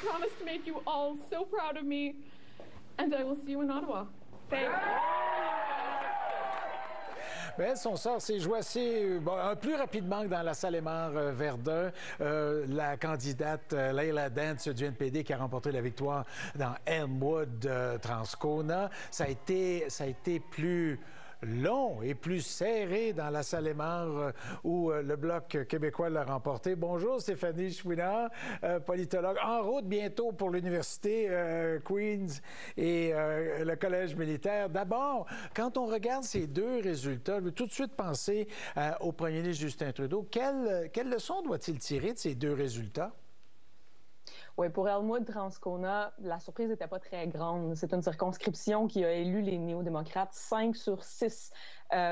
promise to make you all so proud of me, and I will see you in Ottawa. Thanks. Bien, son sort s'est joué assez, plus rapidement que dans la salle Aymar-Verdun. La candidate Leila Dance du NPD qui a remporté la victoire dans Elmwood-Transcona. Ça a été plus long et plus serré dans la salle Aymar où le Bloc québécois l'a remporté. Bonjour Stéphanie Chouinard, politologue, en route bientôt pour l'Université Queen's et le Collège militaire. D'abord, quand on regarde ces deux résultats, je veux tout de suite penser au premier ministre Justin Trudeau. Quelle leçon doit-il tirer de ces deux résultats? Oui, pour Elmwood-Transcona, la surprise n'était pas très grande. C'est une circonscription qui a élu les néo-démocrates 5 sur 6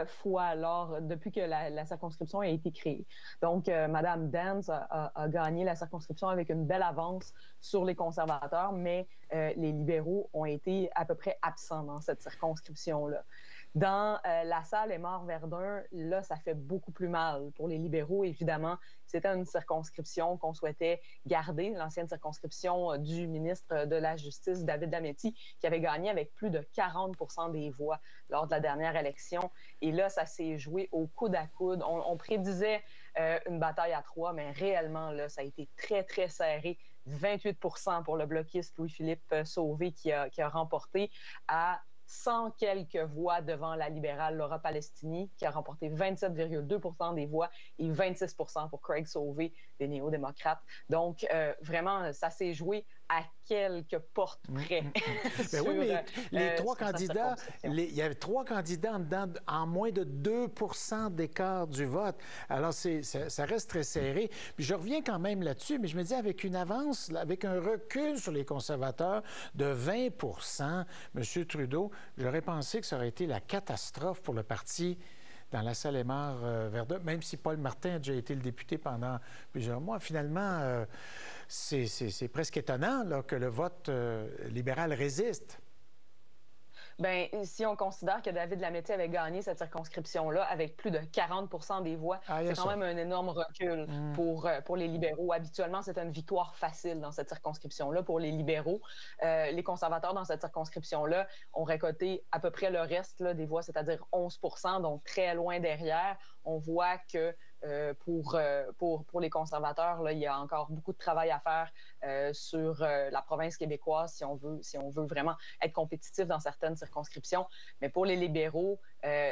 fois depuis que la circonscription a été créée. Donc, Mme Dance a gagné la circonscription avec une belle avance sur les conservateurs, mais les libéraux ont été à peu près absents dans cette circonscription-là. Dans la salle Aymar-Verdun, là, ça fait beaucoup plus mal pour les libéraux, évidemment. C'était une circonscription qu'on souhaitait garder, l'ancienne circonscription du ministre de la Justice, David Lametti, qui avait gagné avec plus de 40 % des voix lors de la dernière élection. Et là, ça s'est joué au coude à coude. On prédisait une bataille à 3, mais réellement, là, ça a été très, très serré. 28 % pour le bloquiste Louis-Philippe Sauvé qui a remporté à 100 quelques voix devant la libérale Laura Palestini, qui a remporté 27,2 % des voix et 26 % pour Craig Sauvé des néo-démocrates. Donc, vraiment, ça s'est joué à quelques portes près. Oui, mais les trois candidats, il y avait 3 candidats en moins de 2 % d'écart du vote. Alors, ça reste très serré. Puis je reviens quand même là-dessus, mais je me dis, avec une avance, avec un recul sur les conservateurs de 20 % M. Trudeau, j'aurais pensé que ça aurait été la catastrophe pour le parti dans la salle Aymar-Verdun, même si Paul Martin a déjà été le député pendant plusieurs mois. Finalement, c'est presque étonnant là, que le vote libéral résiste. Bien, si on considère que David Lametti avait gagné cette circonscription-là avec plus de 40 % des voix, c'est quand même un énorme recul pour les libéraux. Habituellement, c'est une victoire facile dans cette circonscription-là pour les libéraux. Les conservateurs dans cette circonscription-là ont récolté à peu près le reste là, des voix, c'est-à-dire 11 %, donc très loin derrière. On voit que pour les conservateurs, là, il y a encore beaucoup de travail à faire sur la province québécoise si on veut vraiment être compétitif dans certaines circonscriptions. Mais pour les libéraux,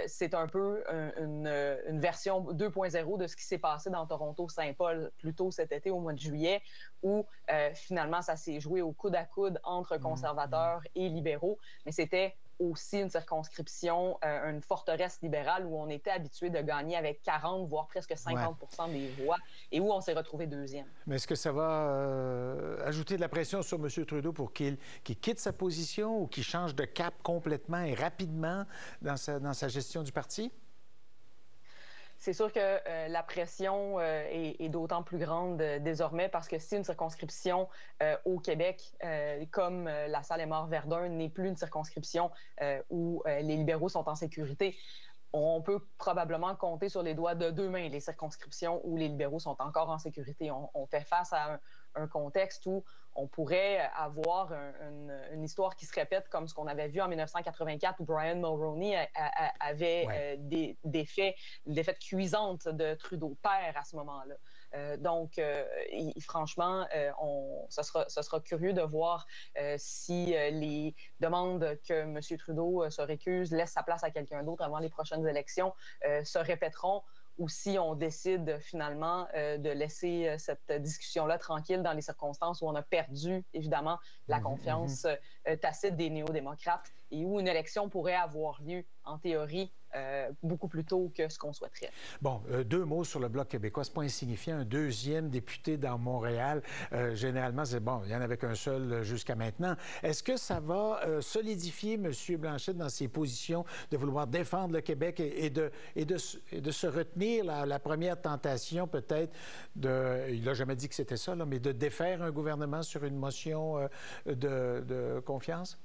c'est un peu une version 2.0 de ce qui s'est passé dans Toronto-Saint-Paul plus tôt cet été au mois de juillet, où finalement ça s'est joué au coude à coude entre conservateurs et libéraux. Mais c'était aussi une circonscription, une forteresse libérale où on était habitué de gagner avec 40, voire presque 50 % des voix et où on s'est retrouvé deuxième. Mais est-ce que ça va ajouter de la pression sur M. Trudeau pour qu'il quitte sa position ou qu'il change de cap complètement et rapidement dans sa gestion du parti? C'est sûr que la pression est d'autant plus grande désormais parce que si une circonscription au Québec, comme la salle Aymar-Verdun, n'est plus une circonscription où les libéraux sont en sécurité, on peut probablement compter sur les doigts de 2 mains les circonscriptions où les libéraux sont encore en sécurité. On fait face à un contexte où on pourrait avoir une histoire qui se répète comme ce qu'on avait vu en 1984 où Brian Mulroney avait défait une défaite cuisante de Trudeau père à ce moment-là. Donc, franchement, ce sera curieux de voir si les demandes que M. Trudeau se récuse, laisse sa place à quelqu'un d'autre avant les prochaines élections, se répéteront ou si on décide finalement de laisser cette discussion-là tranquille dans les circonstances où on a perdu, évidemment, la confiance tacite des néo-démocrates et où une élection pourrait avoir lieu, en théorie, beaucoup plus tôt que ce qu'on souhaiterait. Bon, 2 mots sur le Bloc québécois. C'est pas insignifiant. Un 2e député dans Montréal. Généralement, c'est bon, il y en avait qu'un seul jusqu'à maintenant. Est-ce que ça va solidifier M. Blanchette dans ses positions de vouloir défendre le Québec et de se retenir la première tentation, peut-être, il n'a jamais dit que c'était ça, là, mais de défaire un gouvernement sur une motion de confiance?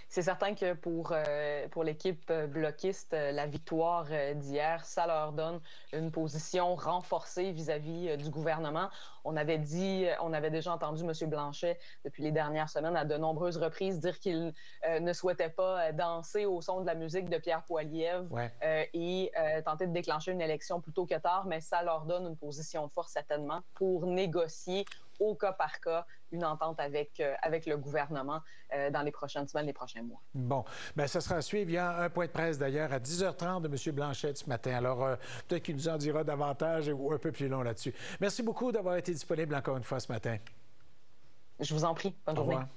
C'est certain que pour l'équipe bloquiste, la victoire d'hier, ça leur donne une position renforcée vis-à-vis du gouvernement. On avait déjà entendu M. Blanchet depuis les dernières semaines à de nombreuses reprises dire qu'il ne souhaitait pas danser au son de la musique de Pierre Poilievre et tenter de déclencher une élection plus tôt que tard, mais ça leur donne une position de force certainement pour négocier au cas par cas une entente avec le gouvernement dans les prochaines semaines, les prochains mois. Bon, bien, ça sera à suivre. Il y a un point de presse d'ailleurs à 10h30 de M. Blanchet ce matin. Alors, peut-être qu'il nous en dira davantage ou un peu plus long là-dessus. Merci beaucoup d'avoir été disponible encore une fois ce matin. Je vous en prie. Bonne journée. Au revoir.